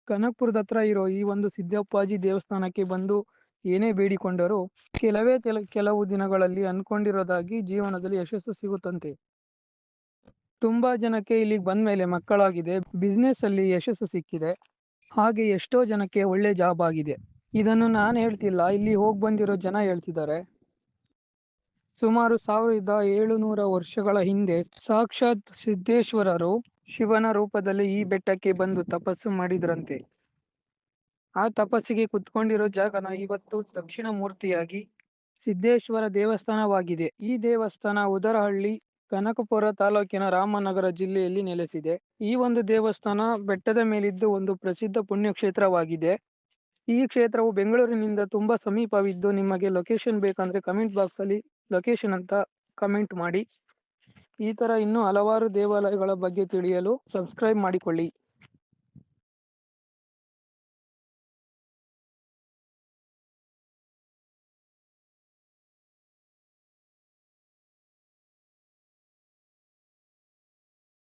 ಕನಕಪುರದ ಹತ್ರ ಇರೋ ಈ ಒಂದು ಸಿದ್ದಪ್ಪಾಜಿ ದೇವಸ್ಥಾನಕ್ಕೆ ಬಂದು ಏನೇ ಬೇಡಿಕೊಂಡರೂ ಕೆಲವು ದಿನಗಳಲ್ಲಿ ಅನ್ಕೊಂಡಿರೋದಾಗಿ ಜೀವನದಲ್ಲಿ ಯಶಸ್ಸು ಸಿಗುತ್ತಂತೆ. ತುಂಬಾ ಜನಕ್ಕೆ ಇಲ್ಲಿಗೆ ಬಂದ ಮೇಲೆ ಮಕ್ಕಳಾಗಿದೆ, ಬಿಸ್ನೆಸ್ ಅಲ್ಲಿ ಯಶಸ್ಸು ಸಿಕ್ಕಿದೆ, ಹಾಗೆ ಎಷ್ಟೋ ಜನಕ್ಕೆ ಒಳ್ಳೆ ಜಾಬ್ ಆಗಿದೆ. ಇದನ್ನು ನಾನು ಹೇಳ್ತಿಲ್ಲ, ಇಲ್ಲಿ ಹೋಗಿ ಬಂದಿರೋ ಜನ ಹೇಳ್ತಿದ್ದಾರೆ. ಸುಮಾರು 1700 ವರ್ಷಗಳ ಹಿಂದೆ ಸಾಕ್ಷಾತ್ ಸಿದ್ದೇಶ್ವರರು ಶಿವನ ರೂಪದಲ್ಲಿ ಈ ಬೆಟ್ಟಕ್ಕೆ ಬಂದು ತಪಸ್ಸು ಮಾಡಿದ್ರಂತೆ. ಆ ತಪಸ್ಸಿಗೆ ಕುತ್ಕೊಂಡಿರೋ ಜಾಗನ ಇವತ್ತು ದಕ್ಷಿಣ ಮೂರ್ತಿಯಾಗಿ ಸಿದ್ದೇಶ್ವರ ದೇವಸ್ಥಾನವಾಗಿದೆ. ಈ ದೇವಸ್ಥಾನ ಉದರಹಳ್ಳಿ, ಕನಕಪುರ ತಾಲೂಕಿನ ರಾಮನಗರ ಜಿಲ್ಲೆಯಲ್ಲಿ ನೆಲೆಸಿದೆ. ಈ ಒಂದು ದೇವಸ್ಥಾನ ಬೆಟ್ಟದ ಮೇಲಿದ್ದು ಒಂದು ಪ್ರಸಿದ್ಧ ಪುಣ್ಯಕ್ಷೇತ್ರವಾಗಿದೆ. ಈ ಕ್ಷೇತ್ರವು ಬೆಂಗಳೂರಿನಿಂದ ತುಂಬಾ ಸಮೀಪವಿದ್ದು, ನಿಮಗೆ ಲೊಕೇಶನ್ ಬೇಕಂದ್ರೆ ಕಮೆಂಟ್ ಬಾಕ್ಸ್ ಅಲ್ಲಿ ಲೊಕೇಶನ್ ಅಂತ ಕಮೆಂಟ್ ಮಾಡಿ. ಈ ತರ ಇನ್ನೂ ಹಲವಾರು ದೇವಾಲಯಗಳ ಬಗ್ಗೆ ತಿಳಿಯಲು ಸಬ್ಸ್ಕ್ರೈಬ್ ಮಾಡಿಕೊಳ್ಳಿ.